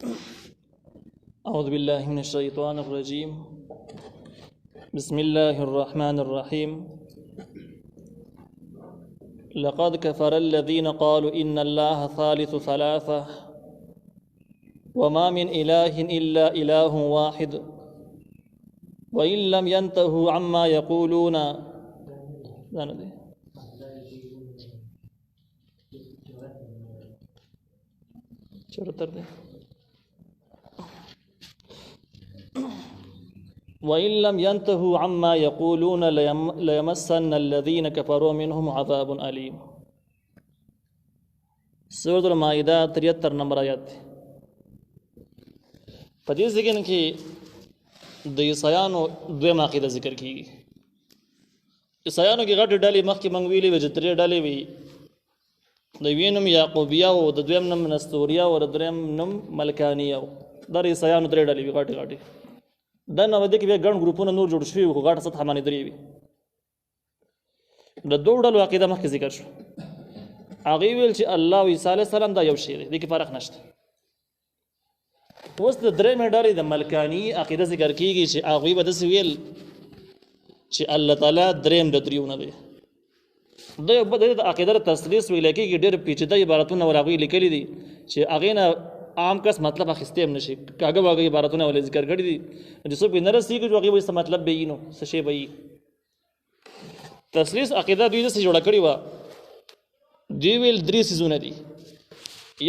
أعوذ بالله من الشيطان الرجيم. بسم الله الرحمن الرحيم. لقد كفر الذين قالوا إن الله ثالث ثلاثة وما من إله إلا إله واحد وإن لم ينتهوا عما يقولون وإن لم ينتهوا عما يقولون ليمسن الذين كفروا منهم عذاب أليم. سورة المائدة 73 نمبر آیات. په دې ځای کې د عیسایانو دویم عقیده ذکر کیږي. عیسایانو کې غټ ډلې مخکې موږ ویلې وې چې درې ډلې وي. د یوې نوم یعقوبیه او د دویم نوم نستوریه او د دریم نوم ملکانیه و. دا د عیسایانو درې ډلې وي غټې غټې. دا نو د کې بیا ګڼ ګروپونه نور جوړ شوي وو، غټه سطحه باندې درې وي. د دوه ډلو عقیده مخکې ذکر شو. هغوی ویل چې الله او عیسی علیه السلام دا یو شی دی، دې کې فرق نشته. اوس د درېیمې ډلې د ملکاني عقیده ذکر کېږي چې هغوی به داسې ویل چې الله تعالی درېیم د دریونه دی. د عقیده تثلیث ویل کېږي. ډېر پیچیده عبارتونه ور هغوی لیکلي دي چې هغې نه عام کس مطلب اخیستی هم نشي. کاږه واږه عبارتونه ولې ذکر کړي دي چې څوک نه رسېږي چې هغې به څه مطلب به وي، نو څه شی به وي. تثلیث عقیده دوی داسې جوړه کړې وه. دوی ویل درې څیزونه دي.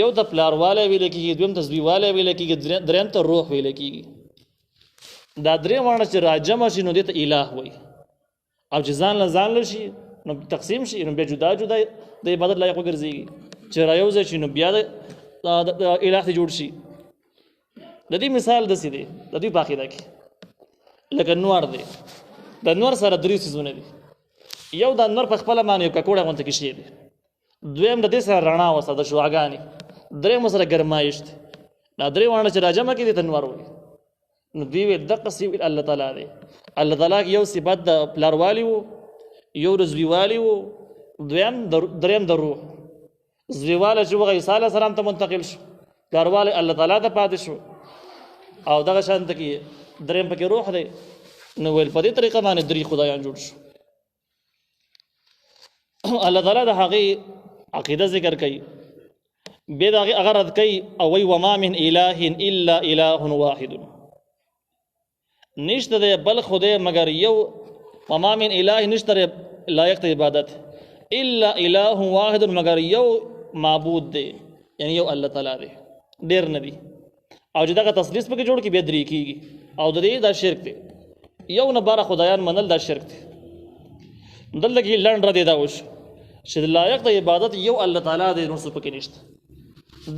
یو ته پلاروالی ویلی کېږي، دویم ته زویوالی ویلی کېږي، دریم ته روح ویلی کېږي. دا درې واړه چې راجمع شي نو دې ته اله وایي، او چې ځان له شي نو تقسیم شي نو بیا جدا جدا د عبادت لایق وګرځېږي. چې رایوځای شي نو بیا د اله ته جوړ شي. د دې مثال داسې دی د دوی په عقیده کې لکه نور دی. د نور سره درې څیزونه دي. یو د نور په خپله باندې یو ککوړی غونته کې شی دی. دویم د دې سره رڼا وسه د شعاګانې. درېیم سره ګرمایش دی. دا درې واړه چې راجمع کړي دې ته نور وایي. نو دوی ویل دقه صفت الله تعالی دی. الله تعالی کې یو صفت د پلاروالی و، یو د زویوالي و، دریم د روح. زویوالی چې هغه عیسی علیه السلام ته منتقل شو، پلاروالی الله تعالی ته پاتې شو، او دغه شان ته کې دریم پکې روح دی. نو ویل په دې طریقه باندې درې خدایان جوړ شو. الله تعالی د هغې عقیده ذکر کوي. بیا د هغې هغه رد کوي او وایي وما من اله الا اله واحد. نشته دی بل خدای مگر یو. وما من اله نشته دی لایق د عبادت الا اله واحد مگر یو معبود دی، یعنی یو الله تعالی دی، ډېر نه دي. او چې دغه تثلیث پکې جوړ کړي بیا درې کېږي. او د دې دا شرک دی. یو نه باره خدایان منل دا شرک دی. دلته کې لنډ ردې دا وشو چې لایق د عبادت یو الله تعالی دی، نور څه پکې نشته.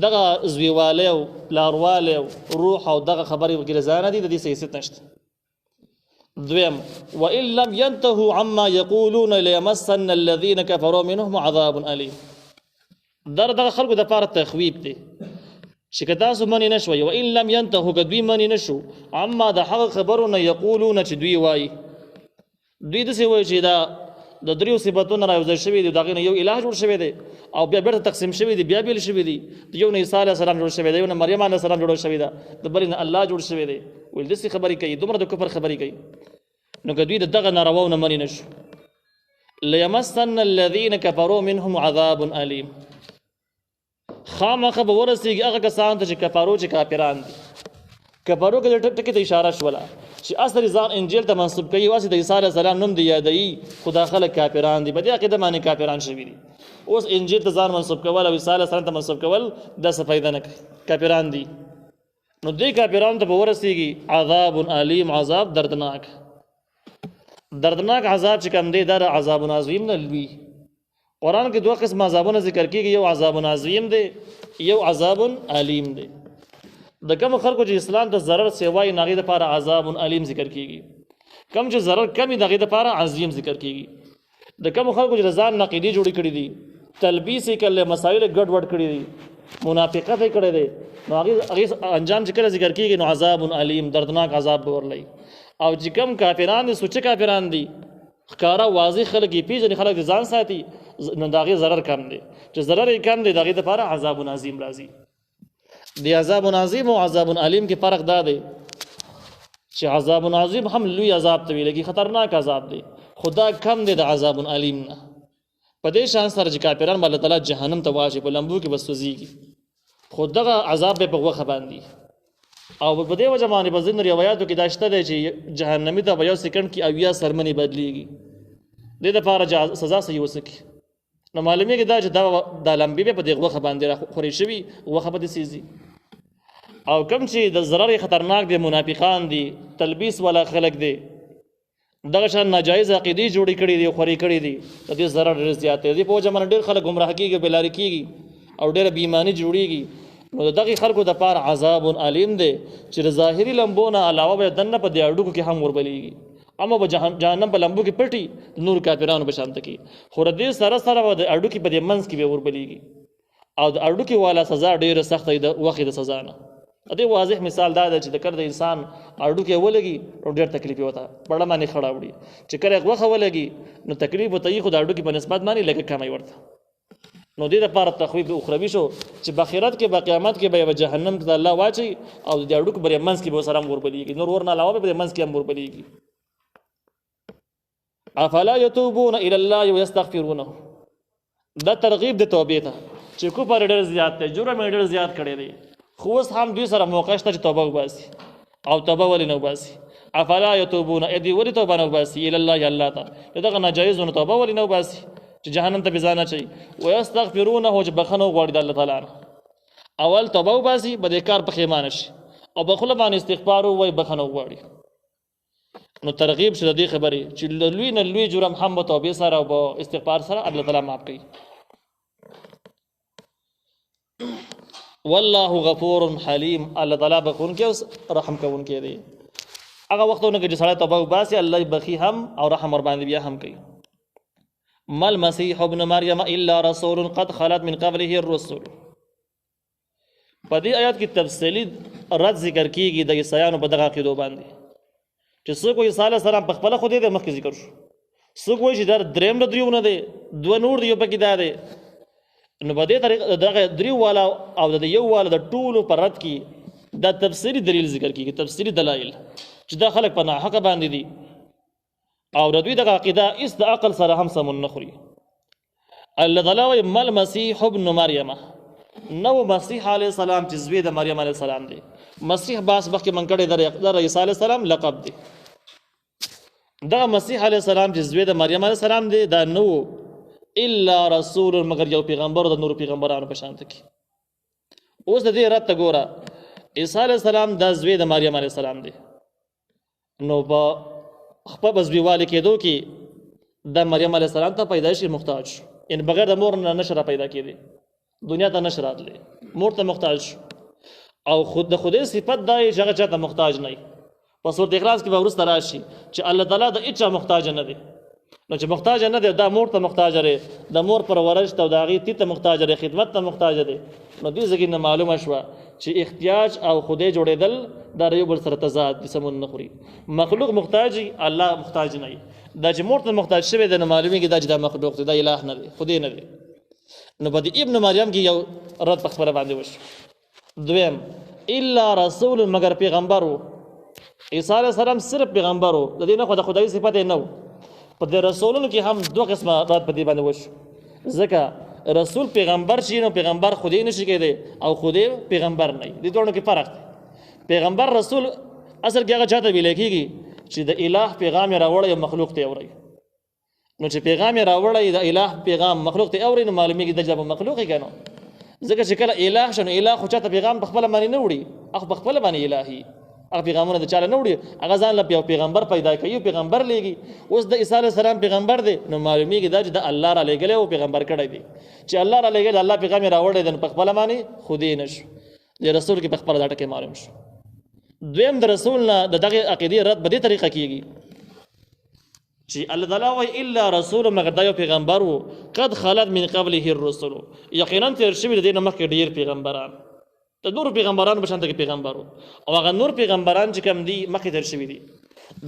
دغه زویوالی او پلاروالی او روح او دغه خبرې پکې رضا دي، د دې حیثیت نشته. دویم وإن لم ينتهوا عما يقولون ليمسن الذين كفروا منهم عذاب أليم. دغه خلکو د پاره تخویب دی چې که تاسو منې نه شوئ، وإن لم ينتهوا که دوی منې نه شو عما د هغه خبرونه یقولونه چې دوی وایي. دوی داسې وایي چې دا د دریو صفتونه راوځای شوي دي، د هغې نه یو اله جوړ شوی دی او بیا بیرته تقسیم شوي دي، بیا بیل شوي دي. د یو نه عیسی علیه السلام جوړ شوی دی، یو نه مریم علیه السلام جوړ شوی ده، د بلې نه الله جوړ شوی دی. ویل داسې خبرې کوي، دومره د کفر خبرې کوي. نو که دوی د دغه نارواو نه منې نه شو لیمسن الذین کفروا منهم عذاب علیم. خامخا به ورسېږي هغه کسانو ته چې کفرو چې کافران دي. کفرو کې د ټکي ته اشاره شوله چې اصل ځان انجیل ته منسوب کوي، واسې د عیسی علیه السلام نوم دی یادوي، خو دا خلک کافران دي. په دې عقیده باندې کافران شوي دي. اوس انجیل ته ځان منسوب کول او عیسی علیه السلام ته منسوب کول دا څه فایده نه کوي، کافران دي. نو دې کافرانو ته به ورسېږي عذاب علیم، عذاب دردناک. دردناک عذاب چې کوم دی دا عذاب عظیم نه لوی. قرآن کې دوه قسم عذابونه ذکر کېږي، یو عذاب عظیم دی، یو عذاب علیم دی. د کوم خلکو چې اسلام ته ضرر سیوای نه غي د لپاره عذاب علیم ذکر کیږي، کوم چې ضرر کمی دغه د لپاره عظیم ذکر کیږي. د کوم خلکو چې ځان نقیدی جوړی کړی دي، تلبیس یې کړل، مسائل ګډ وډ کړی دي، منافقت یې کړی دی، نو هغه انجام چې کله ذکر کیږي نو عذاب علیم، دردناک عذاب به ورلای. او چې کوم کافران دي، سوچ کافران دي، ښکارا واضح خلک یې پیژني، خلک ځان ساتي، نو دغه ضرر کم دی. چې ضرر یې کم دی دغه د لپاره عذاب عظیم راځي. دی عذاب عظیم او عذاب علیم کې فرق دا دی چې عذاب عظیم هم لوی عذاب ته ویل کېږي، خطرناک عذاب دی، خدا کم دی د عذاب علیم نه. په دې شان سره چې کافران به الله تعالی جهنم ته واچي، په لمبو کې به سوځېږي، خو دغه عذاب به په غوښه باندې. او په دې وجه باندې په ځینو روایاتو کې دا شته دی چې جهنمي ته په یو سکند کې 80 سرمنې بدلېږي، دې دپاره سزا صحیح وسکي. نو معلومیږي دا چې دا لمبې به په دې غوښه باندې خورې شوي، غوښه به دې سېځي. او کوم چې د ضرر خطرناک دی، منافقان دي، تلبیس والا خلک دي، دغه شان ناجایز عقیدې جوړې کړي دي، خورې کړي دي، د دې ضرر ډېر زیات دی. په وجه باندې ډېر خلک ګمراه کېږي، بېلارې کېږي او ډېره بېایماني جوړېږي. نو د دغې خلکو دپاره عذاب علیم دی چې د ظاهري لمبو نه علاوه به دننه په دې هډوکو کې هم وربلیږي، اما به جهنم په لمبو کې پټي نور کافرانو به شانته کې، خو د دې سره سره به د هډوکي په دې منځ کې به وربلیږي. او د هډوکي والا سزا ډېره سخته وي د وخت د سزا نه. د دې واضح مثال دا دی چې د کله د انسان هډوکی ولګي نو ډېر تکلیف وته بړه باندې خړه وړي، چې کله غوښه ولګي نو تکلیف ورته یي، خو د هډوکي په نسبت باندې لږ کمی ورته. نو دې دپاره تخویف اخروي شو چې په آخرت کې په قیامت کې به یې جهنم ته الله واچي او د هډوکو په منځ کې به ورسره هم وربلیږي، نور ور نه علاوه به په منځ کې هم وربلیږي. افلا یتوبون الی الله ویستغفرونه، دا ترغیب د توبې ته چې کفر ډېر زیات دی، جرم یې ډېر زیات کړی دی، خو اوس هم دوی سره موقع شته چې توبه وباسي. او توبه ولې نه وباسي؟ افلا یتوبون، دوی ولې توبه نه وباسي الی الله، الله ته دغه ناجایزونو توبه ولې نه وباسي چې جهنم ته به ځان اچوي؟ ویستغفرونه، چې بخښنه وغواړي د الله تعالی نه. اول توبه وباسي، به دې کار پښیمانه شي، او په خوله باندې استغفار ووایي، بخښنه وغواړي. نو ترغیب شو د دې خبرې چې لوی نه لوی جرم هم په توبې سره او په استغفار سره الله تعالی معاف کوي. والله غفور حلیم، الله تعالی بخښونکی او رحم کوونکی دی. هغه وختونه کې چې سړی توبه وباسي الله بخي هم او رحم ور باندې بیا هم کوي. ما المسيح ابن مریم الا رسول قد خلت من قبله الرسل، په دې آیات کې تفصیلی رد ذکر کیږي د عیسایانو په دغه عقیدو باندې چې څوک عیسی علیه السلام په خپله خو دې د مخکې ذکر شو، څوک وایي چې دا درېیم د دریو نه دی، دوه نور دی، یو پکې دا دی. نو په دې طریقه دغه دریو والا او د یو والا د ټولو په رد کې دا تفصیلي دلیل ذکر کیږي، تفصیلي دلایل چې دا خلک په ناحقه باندې دي او د دوی دغه عقیده هېڅ د عقل سره هم سمون نه خوري. الله تعالی وایي ما المسیح ابن مریم، نو مسیح علیه السلام چې زوی د مریم علیه السلام دی. مسیح باس مخکې من کړی د عیسی علیه السلام لقب دی. دغه مسیح علیه السلام چې زوی د مریم علیه السلام دی دا نو الا رسول، مگر یو پیغمبر د نور پیغمبرانو په شان کې. اوس د دې رد ته ګوره، عیسی علیه السلام دا زوی د مریم علیه السلام دی، نو په خپل زویوالي کېدو کې د مریم علیه السلام ته پیدایشي محتاج شو، یعنی بغیر د مور نه نشره پیدا کېدی، دنیا ته نشره راتلی، مور ته محتاج شو. او خود د خدای صفت دا چې هغه چاته محتاج نه وي. په سورت اخلاص کې به وروسته راشي چې الله تعالی د هېچا محتاج نه دی. نو چې محتاج نه دی دا مور ته محتاج دی، د مور پرورش ته او د هغې تی ته محتاج دی، خدمت ته محتاج دی. نو دې ځکه نه معلومه شوه چې احتیاج او خدای جوړېدل دا یو بل سره تضاد دي، سمون نه خوري. مخلوق محتاج الله محتاج نه وي. دا چې مور ته محتاج شوی دی نو معلومېږي دا چې دا مخلوق دی، دا اله نه دی، خدای نه دی. نو په دې ابن مریم کې یو رد په خبره باندې وشو. دویم الا رسول، مگر پیغمبر و. عیسی علیه السلام صرف پیغمبر و، د دې نه خو د خدایي صفت یې نه و. په دې رسولونو کې هم دوه قسمه رد په دې باندې وشو، ځکه رسول پیغمبر شي نو پیغمبر خدای نشي کېدی او خدای پیغمبر نه. دې دوه کې فرق دی. پیغمبر رسول اصل کې هغه چاته ویل کېږي چې د الٰه پیغام یې راوړی او مخلوق ته یې اوري. نو چې پیغام یې راوړی د الٰه پیغام مخلوق ته اوري نو معلومیږي د جواب مخلوق یې کنه. ځکه چې کله الٰه شنو الٰه خو چاته پیغام په خپل باندې نه وړي، هغه په خپل باندې الٰهي هغه پیغامونه د چاله نه وړي، هغه ځان له پیغمبر پیدا کوي، پیغمبر لېږي. اوس د عیسی علیه السلام پیغمبر دی نو معلومیږي دا چې د الله را لېږلی او پیغمبر کړی دی. چې الله را لېږلی الله پیغام یې راوړی دی نو په خپله باندې خودی نه شو، د رسول کې په خپله دا ټکی معلوم شو. دویم د رسول نه د دغې عقیدې رد په دې طریقه کېږي چې الله تعالی وایي الا رسول، مگر دا یو پیغمبر و قد خلت من قبله الرسل، یقینا تېر شوي د دې نه مخکې ډېر پیغمبران، د نورو پیغمبرانو په شان کې پیغمبر و. او هغه نور پیغمبران چې کوم دي مخکې تېر شوي دي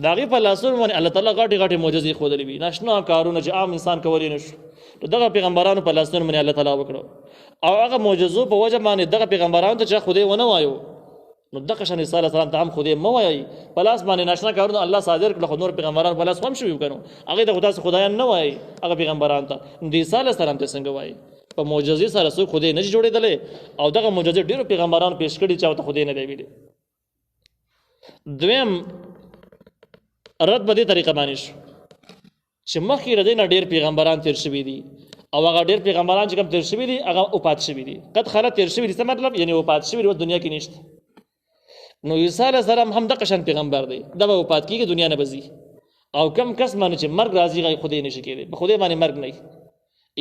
د هغې په لاسونو باندې الله تعالی غټې غټې معجزې ښودلې وي، ناشنا کارونه چې عام انسان کولی نه شو، نو دغه پیغمبرانو په لاسونو باندې الله تعالی وکړو. او هغه معجزو په وجه باندې دغه پیغمبرانو ته چې خدای ونه وایو، نو دغه شان عیسی علیه السلام ته هم خدای مه وایي. په لاس باندې ناشنا کارونه الله صادر کړل، خو نور پیغمبران په لاس هم شوي وو، هغې ته خو تاسو خدایان نه وایي هغه پیغمبرانو ته. نو د عیسی علیه السلام ته څنګه وایي؟ په معجزې سره څوک خدای نه شي جوړېدلی، او دغه معجزې ډېرو پیغمبرانو پیش کړي چې هغه ته خدای نه دی ویلي. دویم رد په دې طریقه باندې شو چې مخکې د دې نه ډېر پیغمبران تېر شوي دي، او هغه ډېر پیغمبران چې کوم تېر شوي دي هغه وفات شوي دي. قد خلت تېر شوي دي څه مطلب؟ یعنې وفات شوي دي، اوس دنیا کې نشته. نو عیسی علیه السلام هم دغه شان پیغمبر دی، دا به وفات کېږي، دنیا نه به ځي. او کم کس باندې چې مرګ راځي هغه خدای نشي کېدی، په خدای باندې مرګ نه وي.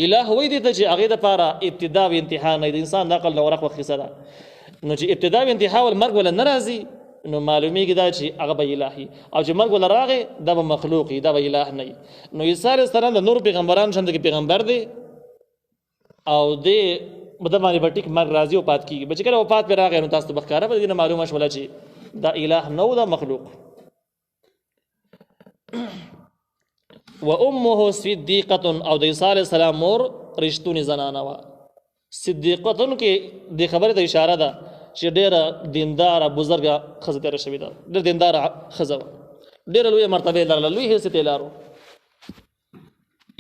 اله وایي دې ته چې هغې دپاره ابتدا او انتها نه، د انسان د عقل نه ورق وخیسه ده. نو چې ابتدا او انتها ول مرګ ولا نه راځي، نو معلومیږي دا چې هغه به الهي، او چې مرګ ولا راغی دا به مخلوقي، دا به اله نه. نو عیسی علیه السلام د نور پیغمبرانو شان د پیغمبر دی، او د مده باندې به ټیک مرګ راځي او پات کېږي. به چې کله وفات پرې راغی نو تاسو ته به ښکاره به دې نه معلومه شوله چې دا اله نه و، دا مخلوق. و امه صدیقه، او د عیسی علیه السلام مور رښتونې زنانه وه. صدیقتون کې دې خبرې ته اشاره ده چې ډېره دینداره بزرګه ښځه تېره شوې ده، ډېره دینداره ښځه وه، ډېره لویه مرتبه یې لرله، لوی حیثیت یې لرو،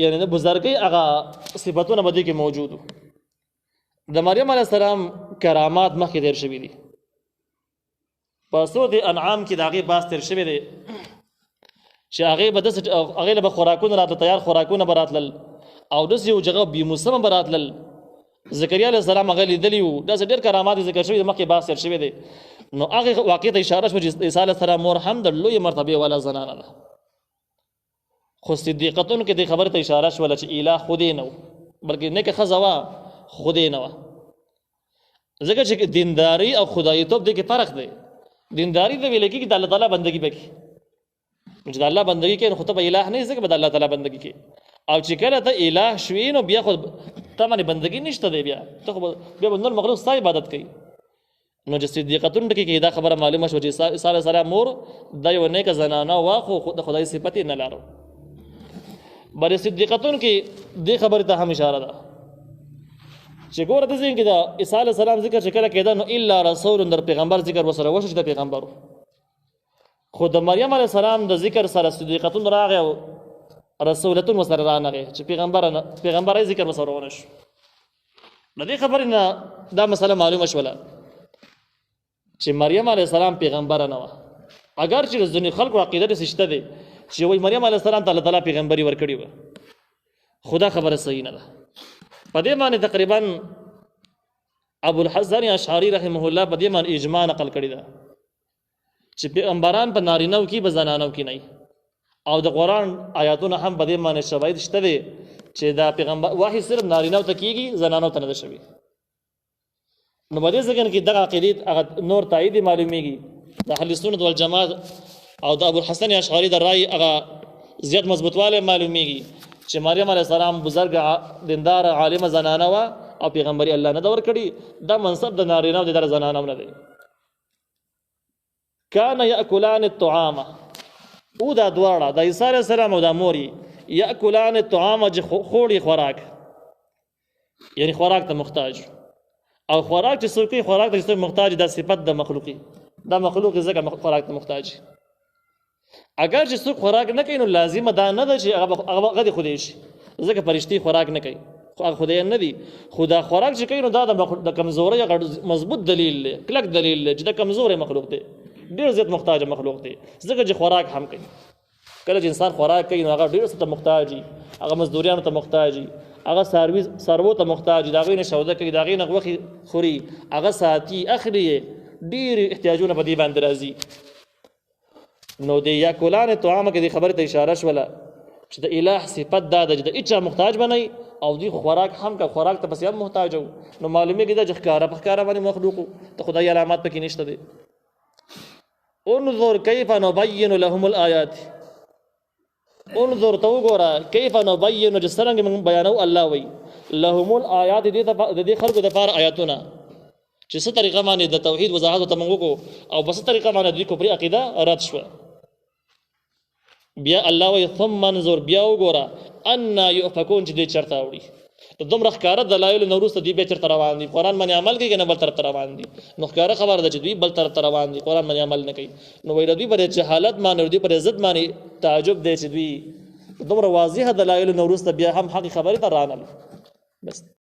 یعنې د بزرګۍ هغه صفتونه به دې کې موجود وو. د مریم علیه السلام کرامات مخکې تېر شوي دي. په سورة انعام کې د هغې باس تېر شوی دی چې هغې به داسې هغې له به خوراکونه راتله، تیار خوراکونه به راتلل، او داسې یو جګه بېموسمه به راتلل. زکریا علیه السلام هغه لیدلي وو، داسې ډېر کرامات ذکر شوي دي، مخکې باس تېر شوی دی. نو هغې واقع ته اشاره شوه چې عیسی علیه السلام مور هم د لویې مرتبې والا زنانه ده. خو صدیقتون کې دې خبرې ته اشاره شوله چې اله خدای نه و، بلکې نیکه ښځه وه، خدای نه وه. ځکه چې دینداري او خدایتوب دې کې فرق دی. دینداري ته ویل کېږي د الله تعالی بندګي به کوي، چې د الله بندګي کوي نو خو ته به اله نه یې، ځکه به د الله تعالی بندګي کوي. او چې کله ته اله شوې نو بیا خو ته باندې بندګي نشته دی، بیا ته خو بیا به نور مخلوق ستا عبادت کوي. نو چې صدیقتون کې دا خبره معلومه شوه چې عیسی علیه السلام مور دا یوه نیکه زنانه وه، خو د خدای صفت یې نه لرو. بلې صدیقتون کې دې خبرې ته هم اشاره ده چې ګوره دې ځای کې د عیسی علیه السلام ذکر چې کله کېده نو الا رسول، در پیغمبر ذکر ورسره وشو چې د پیغمبر و. خو د مریم علیه السلام د ذکر سره صدیقتون راغی او رسولتون ورسره رانغی چې پیغمبرۍ ذکر ورسره ونه شو. د دې خبرې نه دا مسله معلومه شوله چې مریم علیه السلام پیغمبره نه وه، اگر چې د ځینې خلکو عقیده داسې شته دی چې وایي مریم علیه السلام ته الله تعالی پیغمبري ورکړې وه، خو دا خبره صحیح نه ده. په دې باندې تقریبا ابوالحسن اشعري رحمه الله په دې باندې اجماع نقل کړې ده چې پیغمبران په نارینهو کې به زنانو کې نه، او د قرآن آیاتونه هم په دې باندې شواهد شته دی چې دا پیغمبر وحی صرف نارینهو ته کېږي، زنانو ته نه ده شوي. نو په دې ځای کې دغه عقیدې هغه نور تایید معلومیږي د اهل سنت والجماعت او د ابوالحسن اشعري د رای هغه زیات مضبوطوالی معلومیږي چې مریم علیه السلام بزرګ دیندار عالمه زنانه وه او پیغمبري الله نه ده ورکړي. دا منصب د نارینهو دی، د زنانو نه دی. کان یاکلان الطعام، او دا دواړه د عیسی علیه السلام او د مور یاکلان الطعام چې خوړي خوراک، یعنی خوراک ته محتاج، او خوراک چې څوک خوراک ته محتاج دا صفت د مخلوقي، دا مخلوق ځکه خوراک ته محتاج. اگر چې څوک خوراک نه کوي نو لازمه دا نه ده چې هغه د خدای شي، ځکه فرشتي خوراک نه کوي، خو خدای نه دي. خو دا خوراک چې کوي نو دا د کمزورۍ مضبوط دلیل دی، کلک دلیل دی چې دا کمزوری مخلوق دی، ډېر زیات محتاج مخلوق دی. ځکه چې خوراک هم کوي، کله چې انسان خوراک کوي نو هغه ډېر څه ته محتاج وي، هغه مزدوریانو ته محتاج وي، هغه څاروو ته محتاج وي، د هغوی نه سوده کوي، د هغوی نه غوښې خوري، هغه ساتي، اخلي یې، ډېر احتیاجونه په دې باندې راځي. نو د یاکلان طعام کې دې خبرې ته اشاره شوله چې د اله صفت دا ده چې د هېچا محتاج به نه، او دوی خوراک هم که خوراک ته پسې هم محتاج وو. نو معلومېږي دا چې ښکاره په ښکاره باندې مخلوق وو، د خدای علامات پکې نشته دی. انظر کیف نبین لهم الآیات، انظر ته وګوره کیف نبین چې څرنګه موږ بیانو، الله وایي لهم الآیات د دې خلکو دپاره آیاتونه چې څه طریقه باندې د توحید وضاحت ورته موږ وکړو او په څه طریقه باندې دوی کفري عقیده رد شوه. بیا الله وی ثم انظر بیا وګوره ان يؤفكون چې دې چرته وړي دومره ښکاره دلایل نو وروسته دوی بیا چېرته روان دي قرآن باندې عمل کوي که نه بل طرف ته روان دي نو ښکاره خبره ده چې دوی بل طرف ته روان دي قرآن باندې عمل نه کوي نو وایي د دوی په جهالت باندې دوی په ضد باندې تعجب دی چې دوی دومره واضحه دلایل نو وروسته بیا هم حق خبرې ته رانل بس